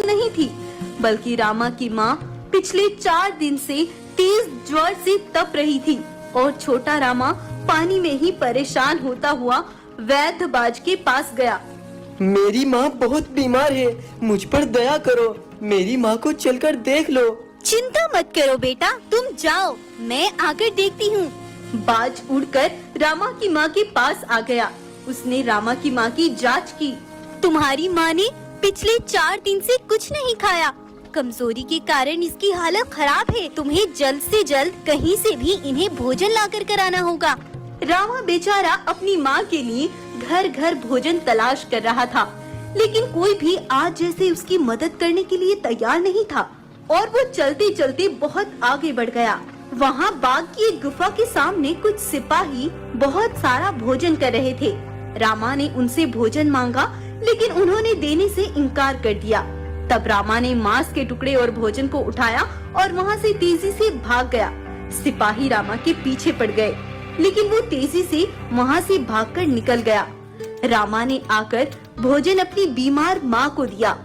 नहीं थी, बल्कि रामा की माँ पिछले 4 दिन से तेज ज्वर से तप रही थी और छोटा रामा पानी में ही परेशान होता हुआ वैद्यबाज के पास गया। मेरी माँ बहुत बीमार है, मुझ पर दया करो, मेरी माँ को चलकर देख लो। चिंता मत करो बेटा, तुम जाओ, मैं आकर देखती हूँ। बाज उड़कर रामा की माँ के पास आ गया। उसने रामा की माँ की जांच की। तुम्हारी माँ ने पिछले 4 दिन से कुछ नहीं खाया, कमजोरी के कारण इसकी हालत खराब है। तुम्हें जल्द से जल्द कहीं से भी इन्हें भोजन लाकर कराना होगा। रामा बेचारा अपनी माँ के लिए घर घर भोजन तलाश कर रहा था, लेकिन कोई भी आज जैसे उसकी मदद करने के लिए तैयार नहीं था और वो चलते चलते बहुत आगे बढ़ गया। वहाँ बाग की एक गुफा के सामने कुछ सिपाही बहुत सारा भोजन कर रहे थे। रामा ने उनसे भोजन मांगा, लेकिन उन्होंने देने से इनकार कर दिया। तब रामा ने मांस के टुकड़े और भोजन को उठाया और वहाँ से तेजी से भाग गया। सिपाही रामा के पीछे पड़ गए, लेकिन वो तेजी से वहाँ से भागकर निकल गया। रामा ने आकर भोजन अपनी बीमार माँ को दिया।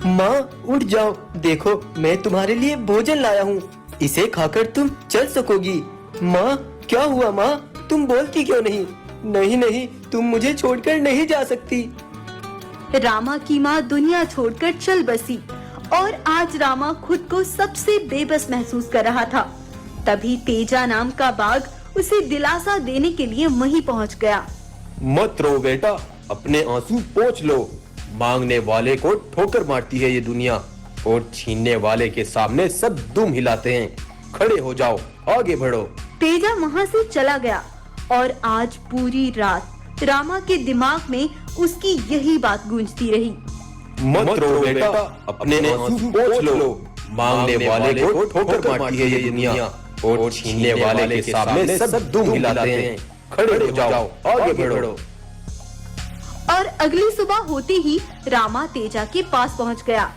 माँ उठ जाओ, देखो मैं तुम्हारे लिए भोजन लाया हूँ, इसे खाकर तुम चल सकोगी। माँ क्या हुआ माँ, तुम बोलती क्यों नहीं? नहीं नहीं, तुम मुझे छोड़कर नहीं जा सकती। रामा की माँ दुनिया छोड़कर चल बसी और आज रामा खुद को सबसे बेबस महसूस कर रहा था। तभी तेजा नाम का बाघ उसे दिलासा देने के लिए वहीं पहुंच गया। मत रो बेटा, अपने आंसू पोंछ लो। मांगने वाले को ठोकर मारती है ये दुनिया और छीनने वाले के सामने सब दुम हिलाते हैं। खड़े हो जाओ, आगे बढ़ो। तेजा वहाँ से चला गया और आज पूरी रात रामा के दिमाग में उसकी यही बात गूंजती रही। मत रो बेटा, अपने आंसू पोंछ लो। मांगने वाले को ठोकर मारती है ये दुनिया और छीनने वाले के सामने सब दुम हिलाते हैं। खड़े हो जाओ, आगे बढ़ो। और अगली सुबह होते ही रामा तेजा के पास पहुंच गया।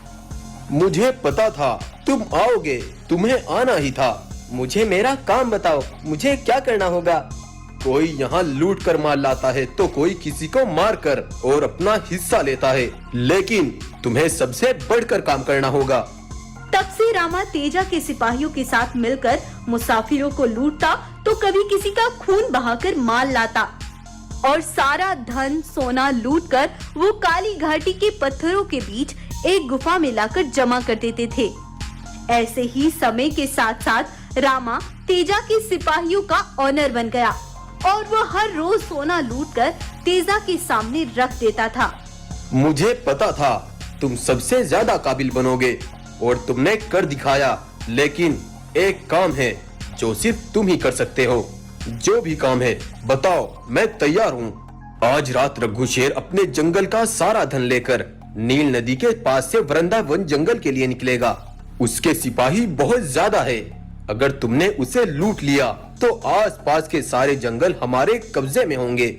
मुझे पता था तुम आओगे, तुम्हें आना ही था। मुझे मेरा काम बताओ, मुझे क्या करना होगा? कोई यहाँ लूट कर माल लाता है तो कोई किसी को मार कर और अपना हिस्सा लेता है, लेकिन तुम्हें सबसे बढ़कर काम करना होगा। तब से रामा तेजा के सिपाहियों के साथ मिलकर मुसाफिरों को लूटता तो कभी किसी का खून बहाकर माल लाता और सारा धन सोना लूटकर वो काली घाटी के पत्थरों के बीच एक गुफा में लाकर जमा कर देते थे। ऐसे ही समय के साथ साथ रामा तेजा के सिपाहियों का ऑनर बन गया और वो हर रोज सोना लूटकर तेजा के सामने रख देता था। मुझे पता था तुम सबसे ज्यादा काबिल बनोगे और तुमने कर दिखाया, लेकिन एक काम है जो सिर्फ तुम ही कर सकते हो। जो भी काम है बताओ, मैं तैयार हूँ। आज रात रघुशेर अपने जंगल का सारा धन लेकर नील नदी के पास से वृंदावन जंगल के लिए निकलेगा। उसके सिपाही बहुत ज्यादा है। अगर तुमने उसे लूट लिया तो आसपास के सारे जंगल हमारे कब्जे में होंगे।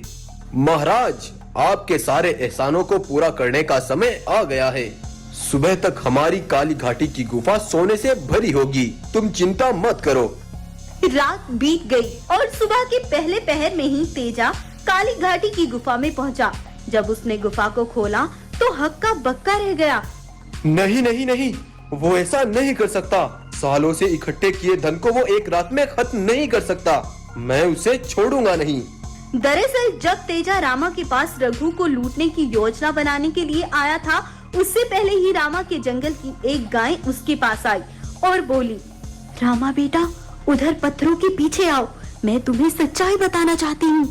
महाराज, आपके सारे एहसानों को पूरा करने का समय आ गया है। सुबह तक हमारी काली घाटी की गुफा सोने से भरी होगी, तुम चिंता मत करो। रात बीत गई और सुबह के पहले पहर में ही तेजा काली घाटी की गुफा में पहुंचा। जब उसने गुफा को खोला तो हक्का बक्का रह गया। नहीं नहीं नहीं, वो ऐसा नहीं कर सकता। सालों से इकट्ठे किए धन को वो एक रात में खत्म नहीं कर सकता। मैं उसे छोड़ूंगा नहीं। दरअसल जब तेजा रामा के पास रघु को लूटने की योजना बनाने के लिए आया था, उससे पहले ही रामा के जंगल की एक गाय उसके पास आई और बोली, रामा बेटा, उधर पत्थरों के पीछे आओ, मैं तुम्हें सच्चाई बताना चाहती हूँ।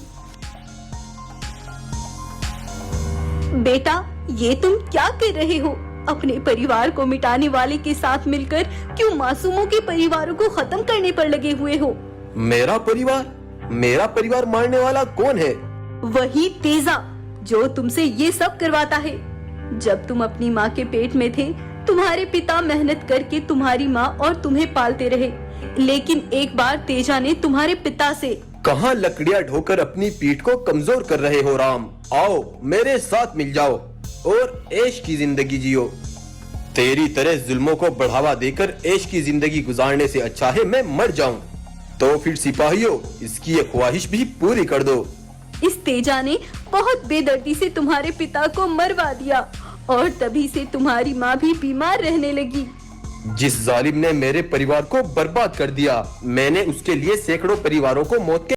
बेटा, ये तुम क्या कर रहे हो? अपने परिवार को मिटाने वाले के साथ मिलकर क्यों मासूमों के परिवारों को खत्म करने पर लगे हुए हो? मेरा परिवार? मेरा परिवार मारने वाला कौन है? वही तेजा, जो तुमसे ये सब करवाता है। जब तुम अपनी माँ के पेट में थे, तुम्हारे पिता मेहनत करके तुम्हारी माँ और तुम्हें पालते रहे, लेकिन एक बार तेजा ने तुम्हारे पिता से। कहाँ लकड़ियाँ ढोकर अपनी पीठ को कमजोर कर रहे हो राम? आओ मेरे साथ मिल जाओ और ऐश की जिंदगी जियो। तेरी तरह जुल्मों को बढ़ावा देकर ऐश की जिंदगी गुजारने से अच्छा है मैं मर जाऊं। तो फिर सिपाहियों, इसकी ये ख्वाहिश भी पूरी कर दो। इस तेजा ने बहुत बेदर्दी से तुम्हारे पिता को मरवा दिया और तभी से तुम्हारी माँ भी बीमार रहने लगी। जिस जालिम ने मेरे परिवार को बर्बाद कर दिया, मैंने उसके लिए सैकड़ों परिवारों को मौत के